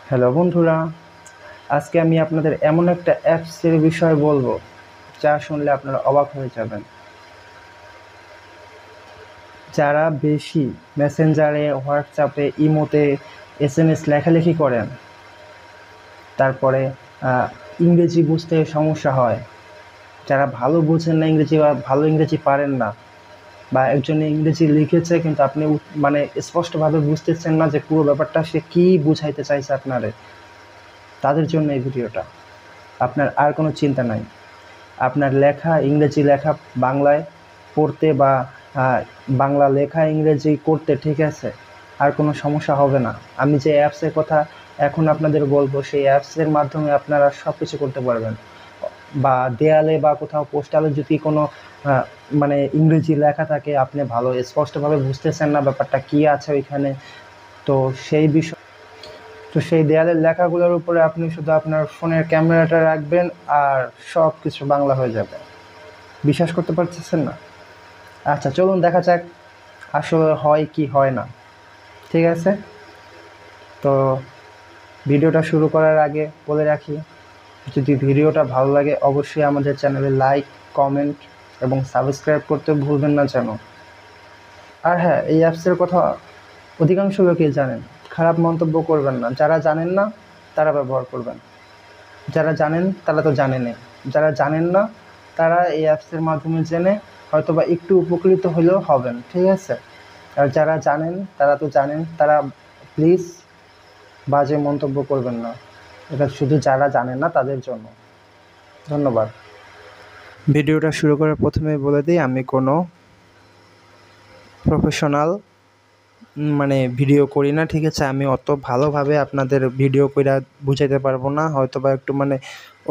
Hello বন্ধুরা, আজকে আমি আপনাদের এমন একটা অ্যাপসের বিষয়ে বলবো যা শুনলে আপনারা অবাক হয়ে যাবেন। যারা বেশি মেসেঞ্জারে, হোয়াটসঅ্যাপে, ইমোতে এসএমএস লেখালেখি করেন, তারপরে ইংরেজি বুঝতে সমস্যা হয়, যারা ভালো বোঝেন না ইংরেজি বা ভালো ইংরেজি পারেন না, বা একজন ইংরেজি লিখেছে কিন্তু আপনি মানে স্পষ্টভাবে বুঝতেছেন না যে পুরো ব্যাপারটা সে কী বুঝাইতে চাইছে আপনারে, তাদের জন্য এই ভিডিওটা। আপনার আর কোনো চিন্তা নাই। আপনার লেখা ইংরেজি লেখা বাংলায় পড়তে বা বাংলা লেখা ইংরেজি করতে ঠিক আছে, আর কোনো সমস্যা হবে না। আমি যে অ্যাপসের কথা এখন আপনাদের বলবো, সেই অ্যাপসের মাধ্যমে আপনারা সব কিছু করতে পারবেন। বা দেয়ালে বা কোথাও পোস্টালে যদি কোনো মানে ইংরেজি লেখা থাকে, আপনি ভালো স্পষ্টভাবে বুঝতেছেন না ব্যাপারটা কী আছে ওইখানে, তো সেই বিষয় তো সেই দেয়ালের লেখাগুলোর উপরে আপনি শুধু আপনার ফোনের ক্যামেরাটা রাখবেন আর সব কিছু বাংলা হয়ে যাবে। বিশ্বাস করতে পারতেছেন না? আচ্ছা, চলুন দেখা যাক আসলে হয় কি হয় না। ঠিক আছে, তো ভিডিওটা শুরু করার আগে বলে রাখি, যদি ভিডিওটা ভালো লাগে অবশ্যই আমাদের চ্যানেলে লাইক, কমেন্ট এবং সাবস্ক্রাইব করতে ভুলবেন না যেন। আর হ্যাঁ, এই অ্যাপসের কথা অধিকাংশ লোকই জানেন, খারাপ মন্তব্য করবেন না। যারা জানেন না তারা ব্যবহার করবেন, যারা জানেন তারা তো জানেনই, যারা জানেন না তারা এই অ্যাপসের মাধ্যমে জেনে হয়তোবা একটু উপকৃত হলেও হবেন। ঠিক আছে, আর যারা জানেন তারা তো জানেন, তারা প্লিজ বাজে মন্তব্য করবেন না। এটা শুধু যারা জানেন না তাদের জন্য। ধন্যবাদ। ভিডিওটা শুরু করার প্রথমে বলে দিই, আমি কোনো প্রফেশনাল মানে ভিডিও করি না। ঠিক আছে, আমি অত ভালোভাবে আপনাদের ভিডিও কইরা বুঝাইতে পারবো না, হয়তোবা একটু মানে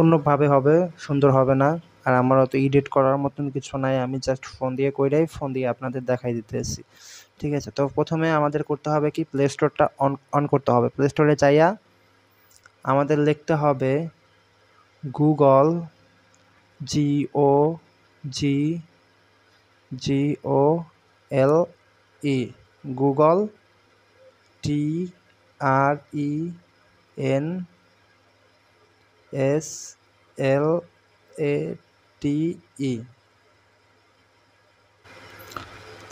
অন্যভাবে হবে, সুন্দর হবে না। আর আমার অত এডিট করার মতন কিছু নাই, আমি জাস্ট ফোন দিয়ে কইরাই ফোন দিয়ে আপনাদের দেখাই দিতেছি। ঠিক আছে, তো প্রথমে আমাদের করতে হবে কি, প্লে স্টোরটা অন অন করতে হবে। প্লে স্টোরে যাইয়া আমাদের লিখতে হবে Google, GO GOGLE, Google, TRENSLATE।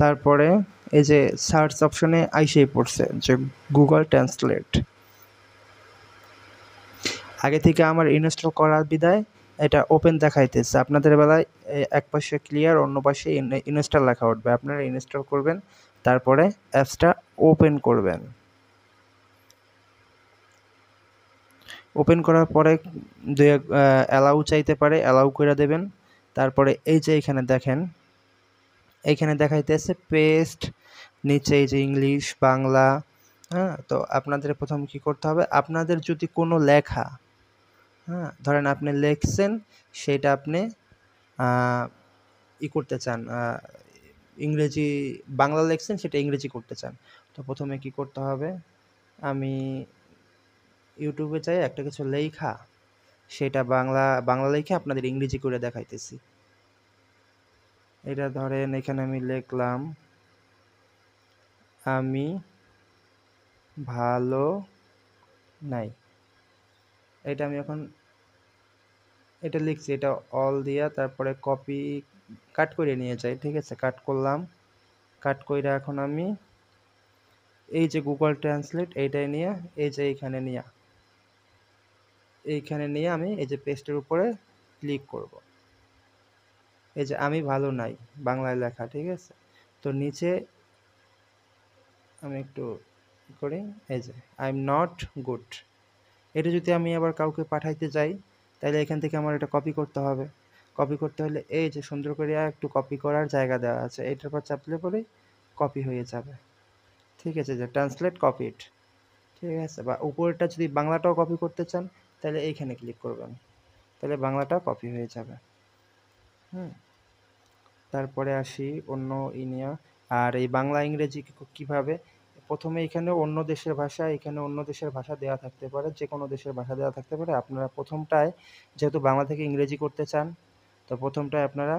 তারপরে এই যে সার্চ অপশনে আইসেই পড়ছে যে গুগল ট্রান্সলেট। আগে থেকে আমার ইনস্টল করার বিদায় এটা ওপেন দেখাইতেছে। আপনাদের বেলায় এক পাশে ক্লিয়ার, অন্য পাশে ইনস্টল লেখা উঠবে। আপনারা ইনস্টল করবেন, তারপরে অ্যাপসটা ওপেন করবেন। ওপেন করার পরে অ্যালাউ চাইতে পারে, অ্যালাউ করে দেবেন। তারপরে এই যে এখানে দেখেন, এইখানে দেখাইতেছে পেস্ট, নিচে এই যে ইংলিশ, বাংলা। হ্যাঁ, তো আপনাদের প্রথম কি করতে হবে, আপনাদের যদি কোনো লেখা, হ্যাঁ ধরেন আপনি লিখছেন, সেটা আপনি করতে চান, ইংরেজি, বাংলা লিখছেন সেটা ইংরেজি করতে চান, তো প্রথমে কি করতে হবে, আমি ইউটিউবে যাই একটা কিছু লেখা, সেটা বাংলা লেখা আপনাদের ইংরেজি করে দেখাইতেছি। এটা ধরেন এখানে আমি লিখলাম, আমি ভালো নাই। এটা আমি এখন এটা লিখছি, এটা অল দিয়া তারপরে কপি কাট করে নিয়ে যাই। ঠিক আছে, কাট করলাম, কাট কইরা এখন আমি এই যে গুগল ট্রান্সলেট এইটাই নিয়ে এই যে এইখানে নিয়ে আমি এই যে পেস্টের উপরে ক্লিক করব। এই যে আমি ভালো নাই বাংলায় লেখা। ঠিক আছে, তো নিচে আমি একটু করি, এই যে আই এম নট গুড। এটা যদি আমি আবার কাউকে পাঠাইতে যাই, তাহলে এখান থেকে আমার এটা কপি করতে হবে। কপি করতে হলে এই যে সুন্দর করে একটু কপি করার জায়গা দেওয়া আছে, এটার পর চাপলে পরেই কপি হয়ে যাবে। ঠিক আছে, যে ট্রান্সলেট কপিড। ঠিক আছে, বা উপরেরটা যদি বাংলাটাও কপি করতে চান তাহলে এইখানে ক্লিক করবেন, তাহলে বাংলাটাও কপি হয়ে যাবে। হুম, তারপরে আসি অন্য ইনিয়া। আর এই বাংলা ইংরেজি কিভাবে, প্রথমে এখানে অন্য দেশের ভাষা, এখানে অন্য দেশের ভাষা দেওয়া থাকতে পারে, যে কোনো দেশের ভাষা দেওয়া থাকতে পারে। আপনারা প্রথমটায় যেহেতু বাংলা থেকে ইংরেজি করতে চান, তো প্রথমটায় আপনারা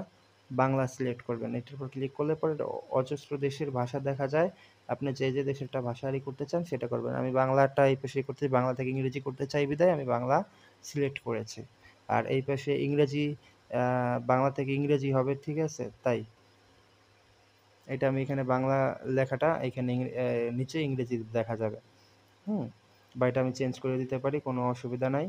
বাংলা সিলেক্ট করবেন। এটার উপর ক্লিক করলে পরে অজস্র দেশের ভাষা দেখা যায়, আপনি যে দেশেরটা ভাষারই করতে চান সেটা করবেন। আমি বাংলাটা এই পাশে করতে বাংলা থেকে ইংরেজি করতে চাই বিধায় আমি বাংলা সিলেক্ট করেছি। আর এই পাশে ইংরেজি বাংলা থেকে ইংরেজি হবে, ঠিক আছে? তাই এটা আমি এখানে বাংলা লেখাটা এখানে নিচে ইংরেজি দেখা যাবে। হুম, বা এটা আমি চেঞ্জ করে দিতে পারি, কোনো অসুবিধা নাই।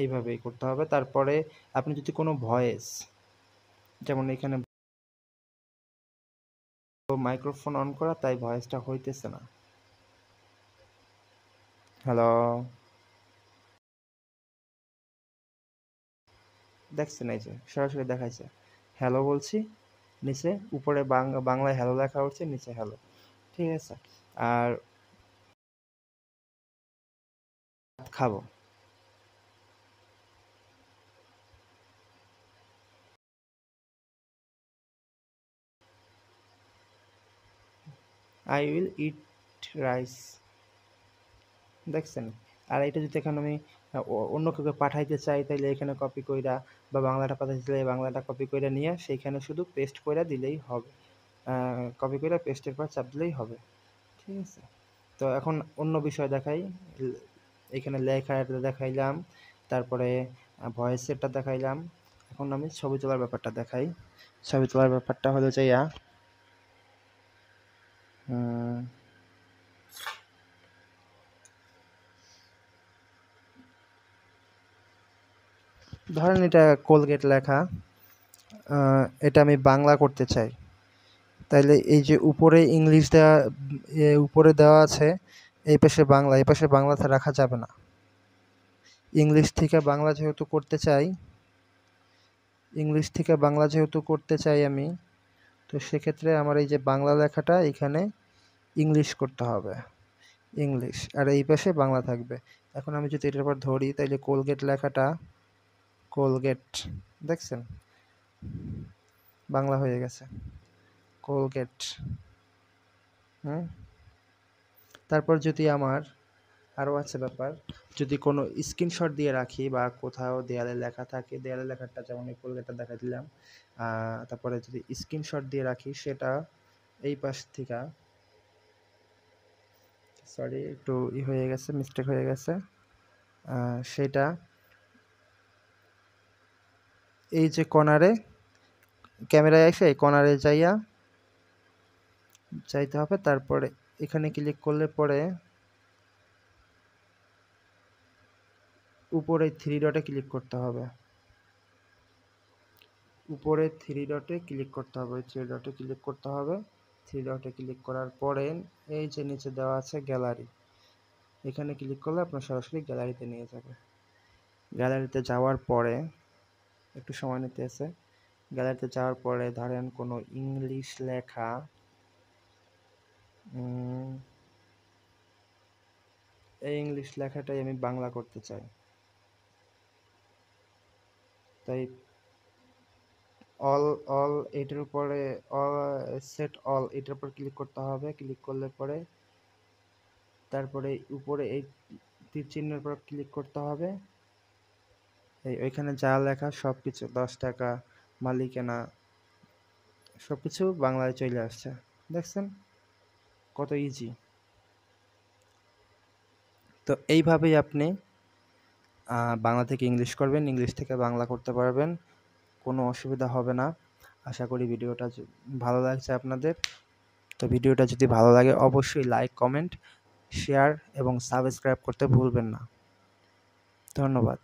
এইভাবেই করতে হবে। তারপরে আপনি যদি কোনো ভয়েস, যেমন এখানে মাইক্রোফোন অন করা, তাই ভয়েসটা হইতেছে না। হ্যালো, দেখছেন? এই যে সরাসরি দেখাইছে হ্যালো বলছি, নিচে উপরে বাংলায় হ্যালো লেখা উঠছে, নিচে হ্যালো, ঠিক আছে? আর ভাত খাবো, আই উইল ইট রাইস, দেখছেন? আর এটা যদি এখন আমি অন্য কাউকে পাঠাইতে চাই, তাইলে এখানে কপি কইরা, বা বাংলাটা পাঠাইতে চাইলে বাংলাটা কপি কইরা নিয়ে সেইখানে শুধু পেস্ট কইরা দিলেই হবে। কপি কইরা পেস্টের পর চাপ দিলেই হবে, ঠিক আছে? তো এখন অন্য বিষয় দেখাই। এখানে লেখাটা দেখাইলাম, তারপরে ভয়েসেরটা দেখাইলাম। এখন আমি ছবি তোলার ব্যাপারটা দেখাই। ছবি তোলার ব্যাপারটা হলো যাইয়া উম, ধরেন এটা কোলগেট লেখা, এটা আমি বাংলা করতে চাই। তাইলে এই যে উপরে ইংলিশ দেওয়া, উপরে দেওয়া আছে, এই পাশে বাংলা, এই পাশে বাংলাতে রাখা যাবে না। ইংলিশ থেকে বাংলা যেহেতু করতে চাই, ইংলিশ থেকে বাংলা যেহেতু করতে চাই আমি, তো সেক্ষেত্রে আমার এই যে বাংলা লেখাটা এখানে ইংলিশ করতে হবে, ইংলিশ, আর এই পাশে বাংলা থাকবে। এখন আমি যদি এটার পর ধরি, তাইলে কোলগেট লেখাটা, কোলগেট, দেখছেন? বাংলা হয়ে গেছে, কোলগেট। হুম, তারপর যদি আমার আরও আছে ব্যাপার, যদি কোনো স্ক্রিনশট দিয়ে রাখি বা কোথাও দেয়ালে লেখা থাকে, দেয়ালে লেখাটা যেমন এই কোলগেটটা দেখা দিলাম, তারপরে যদি স্ক্রিনশট দিয়ে রাখি, সেটা এই পাশ থেকে, সরি একটু হয়ে গেছে, মিস্টেক হয়ে গেছে, সেটা এই যে কর্নারে, ক্যামেরায় এসে এই কর্নারে যাইতে হবে। তারপরে এখানে ক্লিক করলে পরে উপরে থ্রি ডটে ক্লিক করতে হবে, উপরে থ্রি ডটে ক্লিক করতে হবে, থ্রি ডটে ক্লিক করতে হবে। থ্রি ডটে ক্লিক করার পরে এই যে নিচে দেওয়া আছে গ্যালারি, এখানে ক্লিক করলে আপনার সরাসরি গ্যালারিতে নিয়ে যাবে। গ্যালারিতে যাওয়ার পরে একটু সময় নিতে আছে। গ্যালারিতে যাওয়ার পরে ধরেন কোনো ইংলিশ লেখা, এই ইংলিশ লেখাটাই আমি বাংলা করতে চাই, তাই অল অল এটার উপরে সেট অল এটার উপর ক্লিক করতে হবে। ক্লিক করলে পরে তারপরে উপরে এই তীর চিহ্নের উপর ক্লিক করতে হবে। ওইখানে যা লেখা সব কিছু, 10 টাকা, মালিকানা, সব কিছু বাংলায় চলে আসছে, দেখছেন কত ইজি? তো এইভাবেই আপনি বাংলা থেকে ইংলিশ করবেন, ইংলিশ থেকে বাংলা করতে পারবেন, কোনো অসুবিধা হবে না। আশা করি ভিডিওটা ভালো লাগছে আপনাদের। তো ভিডিওটা যদি ভালো লাগে অবশ্যই লাইক, কমেন্ট, শেয়ার এবং সাবস্ক্রাইব করতে ভুলবেন না। ধন্যবাদ।